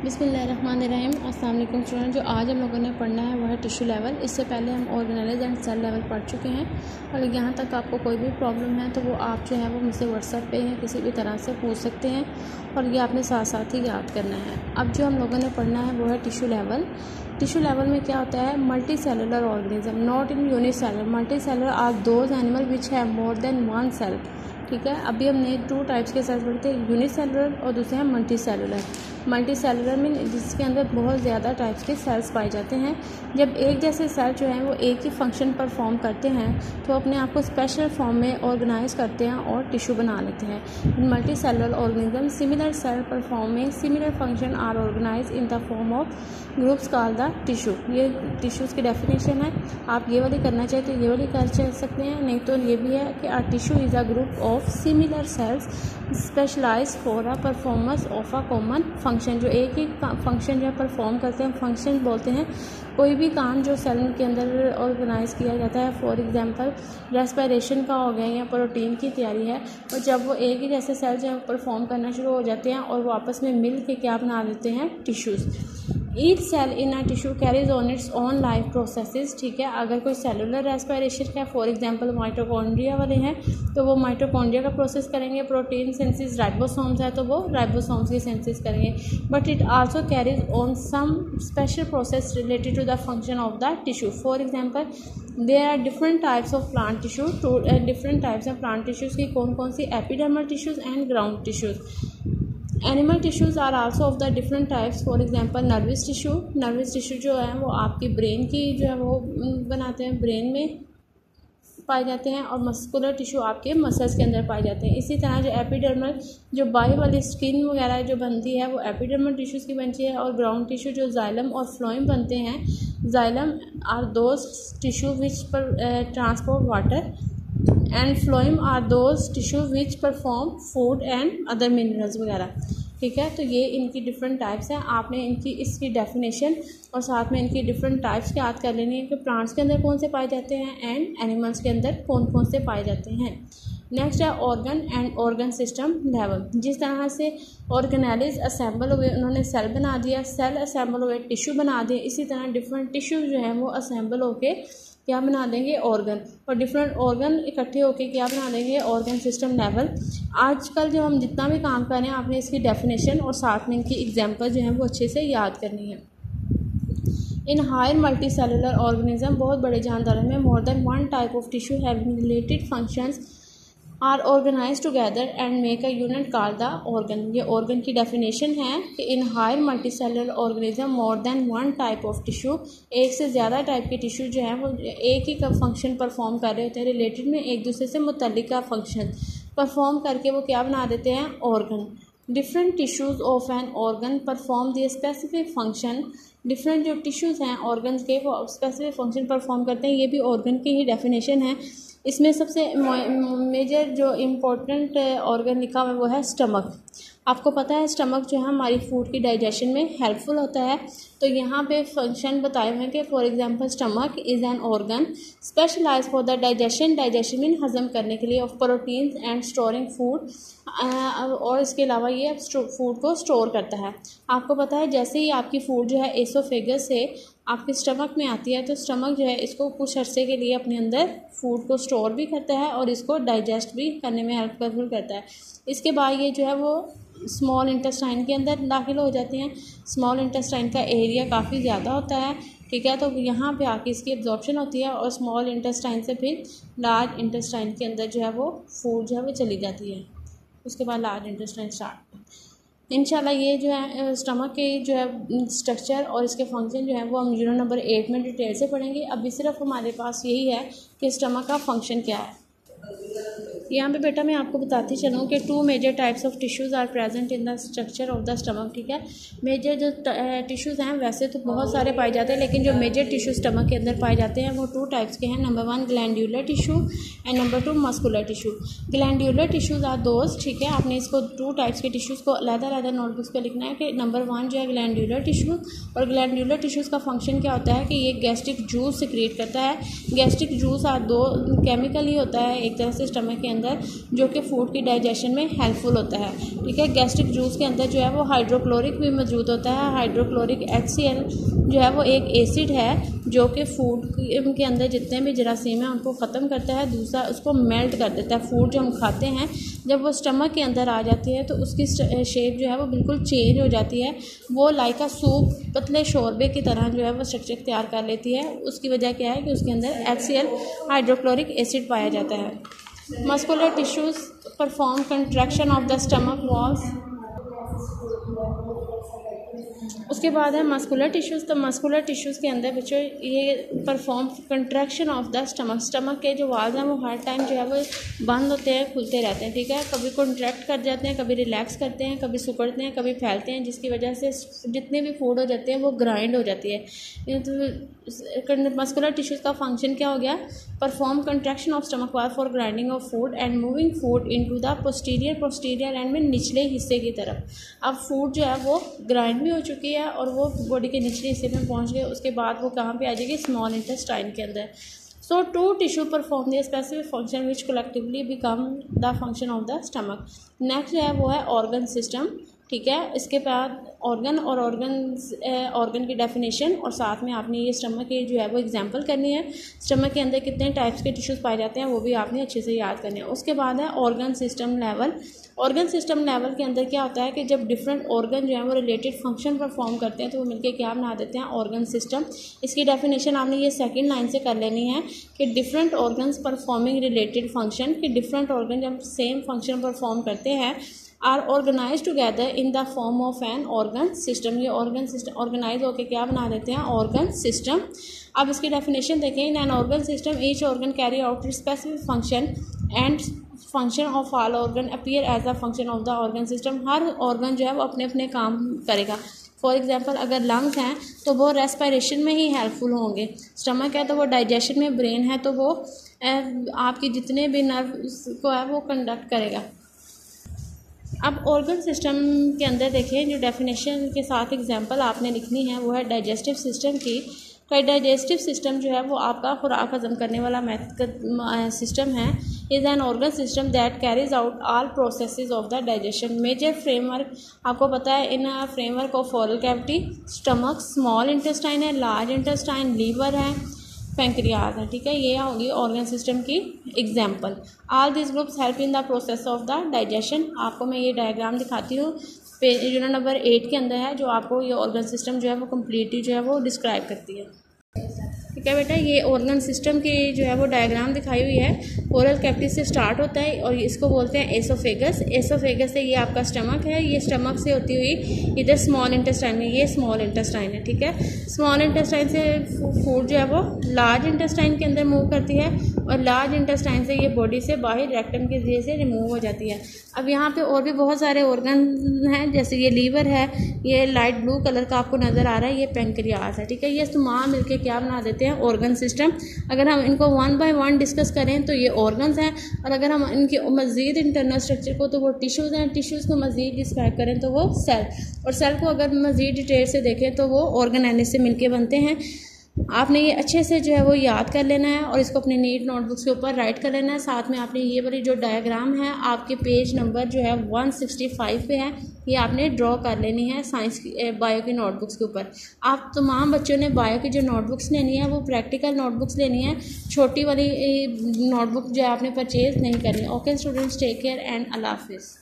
बिस्मिल्लाहिर्रहमानिर्रहीम। अस्सलाम वालेकुम स्टूडेंट। जो आज हम लोगों ने पढ़ना है वह है टिश्यू लेवल। इससे पहले हम ऑर्गेनाइज एंड सेल लेवल पढ़ चुके हैं और यहाँ तक आपको कोई भी प्रॉब्लम है तो वो आप जो है वो मुझसे व्हाट्सएप पे या किसी भी तरह से पूछ सकते हैं और ये आपने साथ साथ ही याद करना है। अब जो हम लोगों ने पढ़ना है वो है टिश्यू लेवल। टिश्यू लेवल में क्या होता है? Multi cellular organism not in unicellular. Multi cellular are those animal which have more than one cell. ठीक है, अभी हमने 2 टाइप्स के सेल्स पढ़ते हैं, यूनिसेलुलर और दूसरे हैं मल्टी सेलुलर। मल्टी सेलुलर में जिसके अंदर बहुत ज़्यादा टाइप्स के सेल्स पाए जाते हैं। जब एक जैसे सेल जो हैं वो एक ही फंक्शन परफॉर्म करते हैं तो अपने आप को स्पेशल फॉर्म में ऑर्गेनाइज करते हैं और टिश्यू बना लेते हैं। In multi cellular organism similar cell performing similar function are organise in the form of groups called the tissue. ये टिश्यूज़ की डेफिनेशन है। आप ये वाली करना चाहे तो ये वाली कर सकते हैं, नहीं तो ये भी है कि a tissue is a group of similar cells specialise for a performance of a common function. जो एक ही फंक्शन जो परफॉर्म करते हैं फंक्शन बोलते हैं। कोई भी काम जो सेल के अंदर ऑर्गेनाइज किया जाता है, फॉर एग्जांपल रेस्पिरेशन का हो गया या प्रोटीन की तैयारी है, और जब वो एक ही जैसे सेल जो परफॉर्म करना शुरू हो जाते हैं और वो आपस में मिल के क्या बना देते हैं? Tissues. Each cell in a tissue carries on its own life processes. ठीक है, अगर कोई सेलुलर रेस्पिरेशन है, फॉर एग्जांपल माइटोकॉन्ड्रिया वाले हैं तो वो माइटोकॉन्ड्रिया का प्रोसेस करेंगे। प्रोटीन सिंथेसिस राइबोसोम्स है तो वो राइबोसोम्स की सिंथेसिस करेंगे। But it also carries on some special process related to the function of the tissue. For example there are different types of plant tissue. Different types of plant tissues की कौन कौन सी? Epidermal tissues and ground tissues. Animal tissues are also of the different types. For example nervous tissue. Nervous tissue जो है वो आपकी brain की जो है वो बनाते हैं, ब्रेन में पाए जाते हैं, और मस्कुलर टिश्यू आपके मसल्स के अंदर पाए जाते हैं। इसी तरह जो एपिडर्मल जो बाई वाली स्किन वगैरह जो बनती है वो एपिडर्मल टिश्यूज़ की बनती है, और ग्राउंड टिश्यू जो जाइलम और फ्लोएम बनते हैं। Xylem are those tissue which per transport water and phloem are those tissue which perform food and other minerals वगैरह। ठीक है, तो ये इनकी डिफरेंट टाइप्स हैं। आपने इनकी इसकी डेफिनेशन और साथ में इनकी डिफरेंट टाइप्स याद कर लेनी है कि प्लांट्स के अंदर कौन से पाए जाते हैं एंड एनिमल्स के अंदर कौन कौन से पाए जाते हैं। नेक्स्ट है organ and organ system level. जिस तरह से ऑर्गेनेलिज असेंबल हुए, उन्होंने सेल बना दिया, सेल असेंबल हुए टिश्यू बना दिए, इसी तरह डिफरेंट टिश्यू जो है वो असेंबल होके क्या बना देंगे? ऑर्गन। और डिफरेंट ऑर्गन इकट्ठे होके क्या बना देंगे? Organ system level. आजकल जो हम जितना भी काम कर रहे हैं आपने इसकी डेफिनेशन और साथ में इनकी एग्जांपल जो है वो अच्छे से याद करनी है। In higher multi cellular organism, बहुत बड़े जानदारों में more than one type of tissue having related functions are organise together and make a unit called the organ. ये ऑर्गन की डेफिनेशन है कि in higher multi cellular organism more than one type of tissue, एक से ज़्यादा type के tissue जो है वो एक ही का फंक्शन परफॉर्म कर रहे होते हैं, रिलेटेड में एक दूसरे से मुतल्लिका फंक्शन परफॉर्म करके वो क्या बना देते हैं? Organ. Different tissues of an organ perform the specific function. Different जो टिश्यूज़ हैं ऑर्गन्स के वो स्पेसिफिक फंक्शन परफॉर्म करते हैं। ये भी ऑर्गन की ही डेफिनेशन है। इसमें सबसे मेजर जो इम्पोर्टेंट ऑर्गन लिखा हुआ है वो है स्टमक। आपको पता है स्टमक जो है हमारी फूड की डाइजेशन में हेल्पफुल होता है। तो यहाँ पे फंक्शन बताए हुए हैं कि for example stomach is an organ specialise for the digestion. Digestion mean हजम करने के लिए, of proteins and storing food, और इसके अलावा ये फूड को स्टोर करता है। आपको पता है जैसे ही आपकी फूड जो है एसोफेगस से आपके स्टमक में आती है तो स्टमक जो है इसको कुछ अरसे के लिए अपने अंदर फूड को स्टोर भी करता है और इसको डाइजेस्ट भी करने में हेल्पफुल करता है। इसके बाद ये जो है वो स्मॉल इंटेस्टाइन के अंदर दाखिल हो जाते हैं। स्मॉल इंटेस्टाइन का एरिया काफ़ी ज़्यादा होता है। ठीक है, तो यहाँ पे आके इसकी एब्जॉर्प्शन होती है और स्मॉल इंटेस्टाइन से फिर लार्ज इंटेस्टाइन के अंदर जो है वो फूड जो है वो चली जाती है। उसके बाद लार्ज इंटेस्टाइन स्टार्ट। इंशाल्लाह ये जो है स्टमक के जो है स्ट्रक्चर और इसके फंक्शन जो है वो हम यूनिट नंबर 8 में डिटेल से पढ़ेंगे। अभी सिर्फ हमारे पास यही है कि स्टमक का फंक्शन क्या है। यहाँ पे बेटा मैं आपको बताती चलूँ कि 2 major types of tissues are present in the structure of the stomach. ठीक है, मेजर जो टिश्यूज़ हैं वैसे तो बहुत सारे पाए जाते हैं, लेकिन जो मेजर टिश्यू स्टमक के अंदर पाए जाते हैं वो 2 टाइप्स के हैं। Number 1 glandular tissue and number 2 muscular tissue. Glandular tissues are those. ठीक है, आपने इसको 2 टाइप्स के टिश्यूज़ को अलग-अलग नोटबुक्स पर लिखना है कि नंबर 1 जो है ग्लैंड्यूलर टिश्यू, और ग्लैंड्यूलर टिश्यूज़ का फंक्शन क्या होता है कि ये गैस्ट्रिक जूस सिक्रीट करता है। गैस्ट्रिक जूस आर 2 केमिकल ही होता है एक तरह से स्टमक के अंदर, जो कि फूड की डाइजेशन में हेल्पफुल होता है। ठीक है, गैस्ट्रिक जूस के अंदर जो है वो हाइड्रोक्लोरिक भी मौजूद होता है। हाइड्रोक्लोरिक HCl जो है वो एक एसिड है जो कि फूड के अंदर जितने भी जरासीम हैं उनको ख़त्म करता है। दूसरा, उसको मेल्ट कर देता है। फूड जो हम खाते हैं जब वो स्टमक के अंदर आ जाती है तो उसकी शेप जो है वो बिल्कुल चेंज हो जाती है। वो लाइक सूप, पतले शोरबे की तरह जो है वो स्ट्रक्चर तैयार कर लेती है। उसकी वजह क्या है कि उसके अंदर HCl हाइड्रोक्लोरिक एसिड पाया जाता है। Muscular tissues perform contraction of the stomach walls. उसके बाद है मस्कुलर टिश्यूज़। तो मस्कुलर टिश्यूज़ के अंदर बच्चों ये perform contraction of the stomach. Stomach के जो वाल्स हैं वो हर टाइम जो है वो बंद होते हैं, खुलते रहते हैं। ठीक है, कभी कॉन्ट्रैक्ट कर जाते हैं, कभी रिलैक्स करते हैं, कभी सिकुड़ते हैं, कभी फैलते हैं, जिसकी वजह से जितने भी फूड हो जाते हैं वो ग्राइंड हो जाती है। तो मस्कुलर टिश्यूज़ का फंक्शन क्या हो गया? परफॉर्म कंट्रैक्शन ऑफ स्टमक वाल for grinding of food and moving food into the posterior and में निचले हिस्से की तरफ। अब फूड जो है वो ग्राइंड भी हो चुकी है और वो बॉडी के निचले हिस्से में पहुंच गए। उसके बाद वो कहाँ पे आ जाएगी? स्मॉल इंटेस्टाइन के अंदर। So two tissue perform the specific function which collectively become the function of the stomach. Next जो है वो है ऑर्गन सिस्टम। ठीक है, इसके बाद ऑर्गन की डेफिनेशन और साथ में आपने ये स्टमक की जो है वो एग्जांपल करनी है। स्टमक के अंदर कितने टाइप्स के टिश्यूज़ पाए जाते हैं वो भी आपने अच्छे से याद करने हैं। उसके बाद है organ system level. Organ system level के अंदर क्या होता है कि जब डिफरेंट ऑर्गन जो है वो रिलेटेड फंक्शन परफॉर्म करते हैं तो वो मिलके क्या बना देते हैं? Organ system. इसकी डेफिनेशन आपने ये सेकंड लाइन से कर लेनी है कि different organs performing related function, कि डिफरेंट ऑर्गन जब सेम फंक्शन परफॉर्म करते हैं are organise together in the form of an organ system. ये ऑर्गन सिस्टम ऑर्गेनाइज होकर क्या बना देते हैं? Organ system. अब इसकी डेफिनेशन देखें, in an organ system each organ carry out specific function and function of all organ appear as a function of the organ system. हर ऑर्गन जो है वो अपने अपने काम करेगा। फॉर एग्जांपल अगर लंग्स हैं तो वो रेस्पिरेशन में ही हेल्पफुल होंगे। स्टमक है तो वो डाइजेशन में, ब्रेन है तो वो आपकी जितने भी नर्व्स को है वो कंडक्ट करेगा। अब ऑर्गन सिस्टम के अंदर देखें, जो डेफिनेशन के साथ एग्जांपल आपने लिखनी है वो है डाइजेस्टिव सिस्टम की। डाइजेस्टिव सिस्टम जो है वो आपका खुराक हजम करने वाला सिस्टम है। Is an organ system that carries out all processes of the digestion. Major framework आपको पता है, in framework of oral cavity, stomach, small intestine है, लार्ज इंटेस्टाइन, लीवर है, पैंक्रियाज है। ठीक है, ये होगी ऑर्गन सिस्टम की example. All this groups help in the process of the digestion. आपको मैं ये डायग्राम दिखाती हूँ, पेज यूनिट नंबर 8 के अंदर है, जो आपको ये ऑर्गन सिस्टम जो है वो कम्प्लीटली जो है वो डिस्क्राइब करती है। ठीक है बेटा, ये ऑर्गन सिस्टम की जो है वो डायग्राम दिखाई हुई है। ओरल कैविटी से स्टार्ट होता है और इसको बोलते हैं एसोफेगस। एसोफेगस से ये आपका स्टमक है, ये स्टमक से होती हुई इधर स्मॉल इंटेस्टाइन में, ये स्मॉल इंटेस्टाइन है। ठीक है, स्मॉल इंटेस्टाइन से फूड जो है वो लार्ज इंटेस्टाइन के अंदर मूव करती है और लार्ज इंटेस्टाइन से ये बॉडी से बाहर रेक्टम के जरिए से रिमूव हो जाती है। अब यहाँ पे और भी बहुत सारे ऑर्गन हैं, जैसे ये लीवर है, ये लाइट ब्लू कलर का आपको नज़र आ रहा है, ये पैंक्रियाज है। ठीक है, ये तमाम मिलके क्या बना देते हैं? Organ system. अगर हम इनको वन बाय वन डिस्कस करें तो ये ऑर्गन्स हैं, और अगर हम इनके मज़ीद इंटरनल स्ट्रक्चर को तो वो टिश्यूज़ हैं, टिश्यूज़ को मज़ीद डिस्क्राइब करें तो वो सेल, और सेल को अगर मज़ीद डिटेल से देखें तो वो ऑर्गेनेल से मिलके बनते हैं। आपने ये अच्छे से जो है वो याद कर लेना है और इसको अपने नीट नोटबुक्स के ऊपर राइट कर लेना है। साथ में आपने ये वाली जो डायग्राम है आपके पेज नंबर जो है 165 पे है, ये आपने ड्रॉ कर लेनी है साइंस की बायो की नोटबुक्स के ऊपर। आप तमाम बच्चों ने बायो की जो नोटबुक्स लेनी है वो प्रैक्टिकल नोटबुक्स लेनी है, छोटी वाली नोटबुक जो है आपने परचेज़ नहीं करनी। Okay students, take care and Allah हाफिज़।